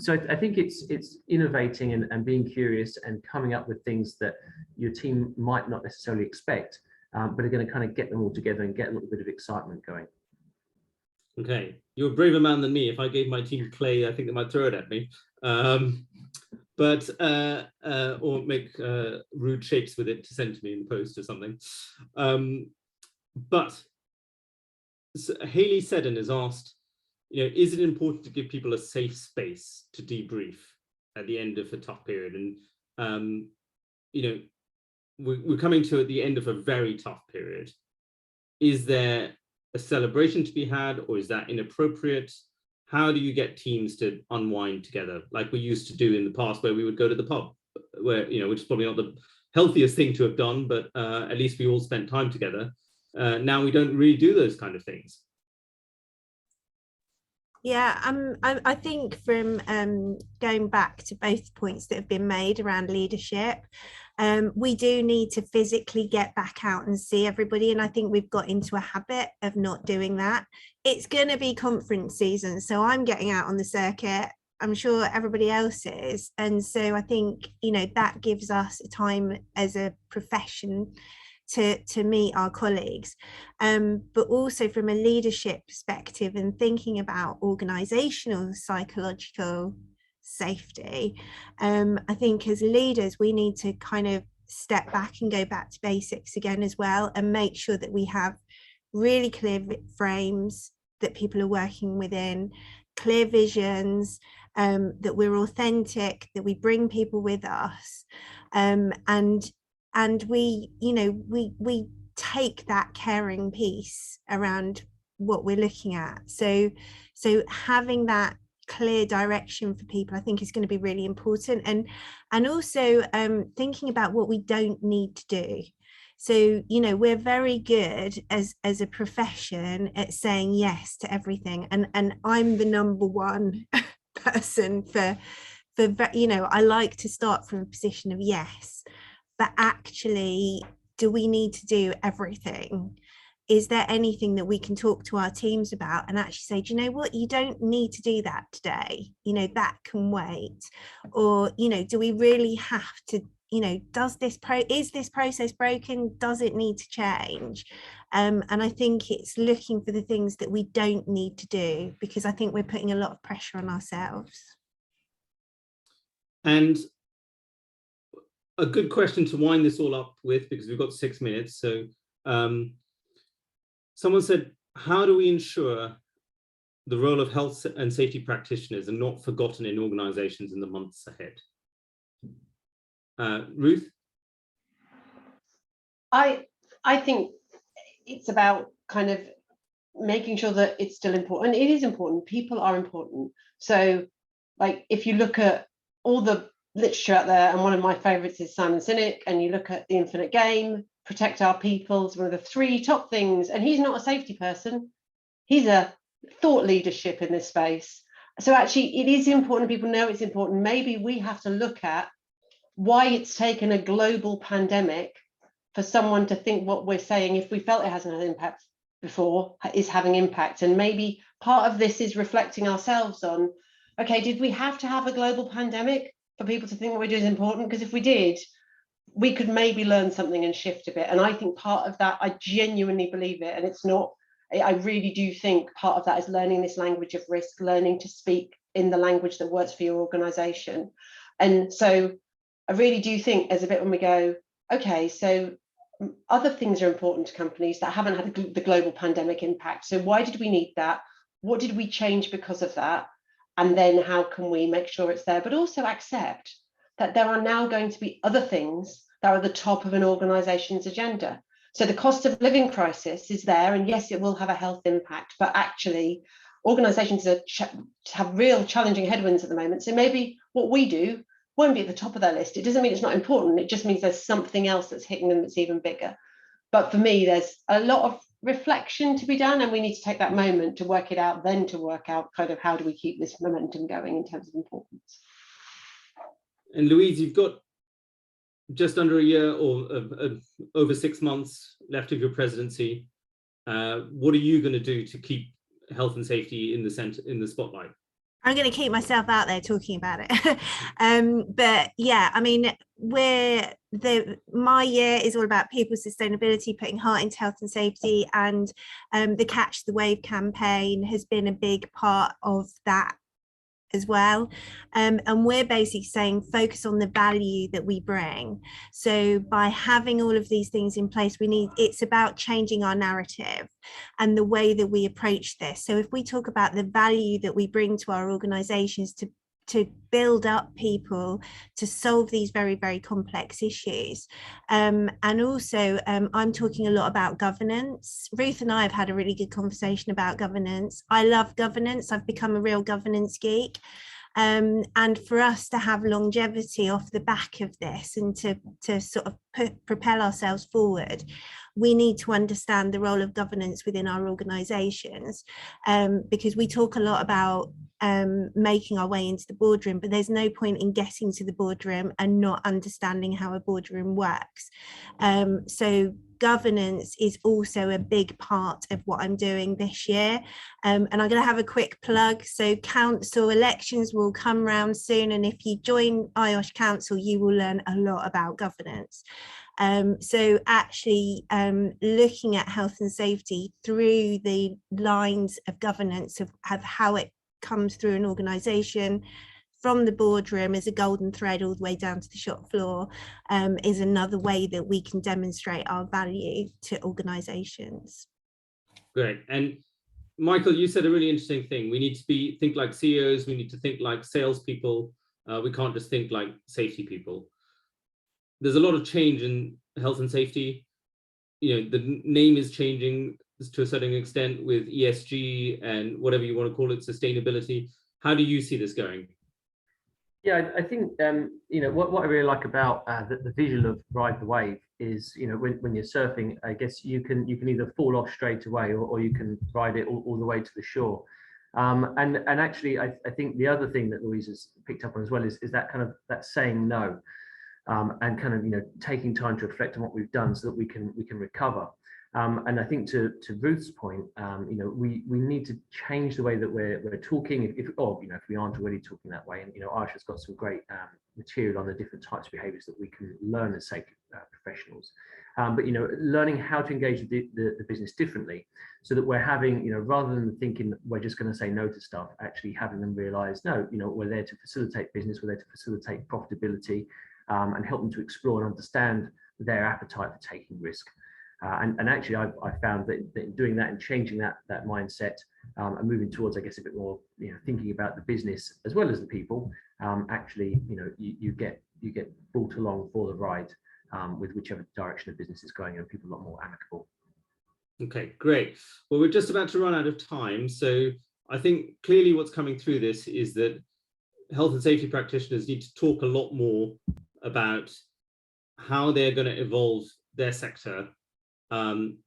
So I think it's innovating and being curious and coming up with things that your team might not necessarily expect, but are going to kind of get them all together and get a little bit of excitement going. Okay, you're a braver man than me. If I gave my team clay, I think they might throw it at me, or make rude shapes with it to send to me in the post or something. But so Haley Seddon has asked, you know, is it important to give people a safe space to debrief at the end of a tough period? And you know, we're coming to the end of a very tough period. Is there a celebration to be had, or is that inappropriate? How do you get teams to unwind together like we used to do in the past, where we would go to the pub, where, you know, which is probably not the healthiest thing to have done, but at least we all spent time together. Now we don't really do those kind of things. Yeah, I think from going back to both points that have been made around leadership, we do need to physically get back out and see everybody. And I think we've got into a habit of not doing that. It's going to be conference season, so I'm getting out on the circuit. I'm sure everybody else is. And so I think, you know, that gives us a time as a profession to meet our colleagues, but also from a leadership perspective and thinking about organizational psychological safety. I think as leaders we need to kind of step back and go back to basics again as well, and make sure that we have really clear frames that people are working within, clear visions, that we're authentic, that we bring people with us, and we, you know, we take that caring piece around what we're looking at. So having that clear direction for people, I think, is going to be really important, and also thinking about what we don't need to do. So, you know, we're very good as a profession at saying yes to everything, and I'm the number one person for you know, I like to start from a position of yes, but actually, do we need to do everything? Is there anything that we can talk to our teams about and actually say, do you know what, you don't need to do that today, you know, that can wait? Or, you know, do we really have to, you know, is this process broken? Does it need to change? And I think it's looking for the things that we don't need to do, because I think we're putting a lot of pressure on ourselves. And a good question to wind this all up with, because we've got 6 minutes. So someone said, how do we ensure the role of health and safety practitioners are not forgotten in organizations in the months ahead? Ruth? I think it's about kind of making sure that it's still important. It is important. People are important. So, like, if you look at all the literature out there, and one of my favorites is Simon Sinek, and you look at The Infinite Game, protect our people is one of the 3 top things. And he's not a safety person. He's a thought leadership in this space. So actually, it is important. People know it's important. Maybe we have to look at why it's taken a global pandemic for someone to think what we're saying, if we felt it hasn't had impact before, is having impact. And maybe part of this is reflecting ourselves on, okay, did we have to have a global pandemic for people to think what we do is important? Because if we did, we could maybe learn something and shift a bit. And I think part of that, I genuinely believe it. And it's not, I really do think part of that is learning this language of risk, learning to speak in the language that works for your organization. And so I really do think there's a bit when we go, okay, so other things are important to companies that haven't had the global pandemic impact. So why did we need that? What did we change because of that? And then how can we make sure it's there, but also accept that there are now going to be other things that are at the top of an organization's agenda. So the cost of living crisis is there, and yes, it will have a health impact, but actually organizations have real challenging headwinds at the moment. So maybe what we do won't be at the top of their list. It doesn't mean it's not important. It just means there's something else that's hitting them that's even bigger. But for me, there's a lot of reflection to be done, and we need to take that moment to work it out, then to work out kind of how do we keep this momentum going in terms of importance. And Louise, you've got just under a year or over 6 months left of your presidency. What are you going to do to keep health and safety in the center, in the spotlight? I'm going to keep myself out there talking about it. But yeah, I mean, my year is all about people sustainability, putting heart into health and safety, and the Catch the Wave campaign has been a big part of that as well. And we're basically saying focus on the value that we bring. So by having all of these things in place, it's about changing our narrative and the way that we approach this. So if we talk about the value that we bring to our organizations to build up people to solve these very, very complex issues. And also, I'm talking a lot about governance. Ruth and I have had a really good conversation about governance. I love governance. I've become a real governance geek. And for us to have longevity off the back of this and to sort of propel ourselves forward, we need to understand the role of governance within our organizations, because we talk a lot about making our way into the boardroom, but there's no point in getting to the boardroom and not understanding how a boardroom works. So governance is also a big part of what I'm doing this year. And I'm going to have a quick plug. So council elections will come round soon. And if you join IOSH Council, you will learn a lot about governance. So actually looking at health and safety through the lines of governance of how it comes through an organisation, from the boardroom as a golden thread all the way down to the shop floor, is another way that we can demonstrate our value to organisations. Great. And Michael, you said a really interesting thing. We need to think like CEOs. We need to think like salespeople. We can't just think like safety people. There's a lot of change in health and safety. You know, the name is changing. to a certain extent with ESG and whatever you want to call it, sustainability. How do you see this going? Yeah, I think what I really like about the visual of Ride the Wave is, when you're surfing, I guess you can either fall off straight away, or you can ride it all the way to the shore. And actually, I think the other thing that Louise has picked up on as well is that kind of that saying no, and kind of taking time to reflect on what we've done so that we can recover. And I think to Ruth's point, we need to change the way that we're talking. If we aren't already talking that way, and Aisha has got some great material on the different types of behaviours that we can learn as safety professionals. But learning how to engage with the business differently, so that we're having, rather than thinking that we're just going to say no to stuff, actually having them realise, no, we're there to facilitate business, we're there to facilitate profitability, and help them to explore and understand their appetite for taking risk. And actually, I found that doing that and changing that mindset, and moving towards, I guess, a bit more, thinking about the business as well as the people, actually, you get brought along for the ride, with whichever direction the business is going, and people a lot more amicable. Okay, great. Well, we're just about to run out of time, so I think clearly what's coming through this is that health and safety practitioners need to talk a lot more about how they're going to evolve their sector.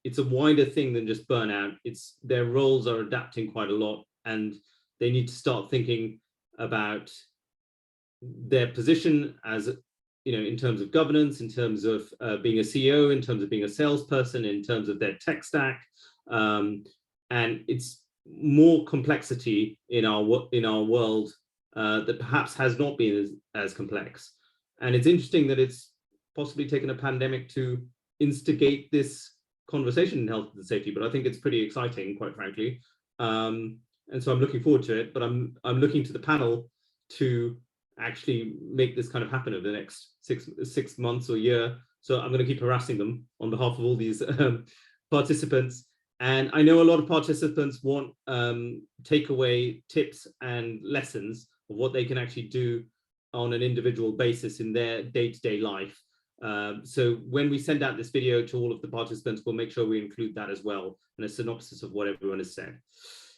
It's a wider thing than just burnout. It's their roles are adapting quite a lot, and they need to start thinking about their position as, in terms of governance, in terms of being a CEO, in terms of being a salesperson, in terms of their tech stack, and it's more complexity in our world that perhaps has not been as complex. And it's interesting that it's possibly taken a pandemic to instigate this conversation in health and safety, but I think it's pretty exciting, quite frankly. And so I'm looking forward to it, but I'm looking to the panel to actually make this kind of happen over the next six months or year. So I'm going to keep harassing them on behalf of all these participants. And I know a lot of participants want takeaway tips and lessons of what they can actually do on an individual basis in their day-to-day life. So when we send out this video to all of the participants, we'll make sure we include that as well, and a synopsis of what everyone has said.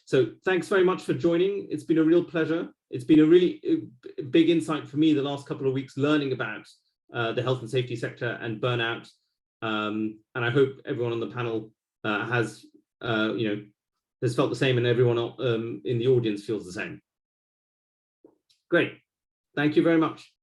So thanks very much for joining. It's been a real pleasure. It's been a really big insight for me the last couple of weeks, learning about the health and safety sector and burnout. And I hope everyone on the panel has felt the same, and everyone in the audience feels the same. Great. Thank you very much.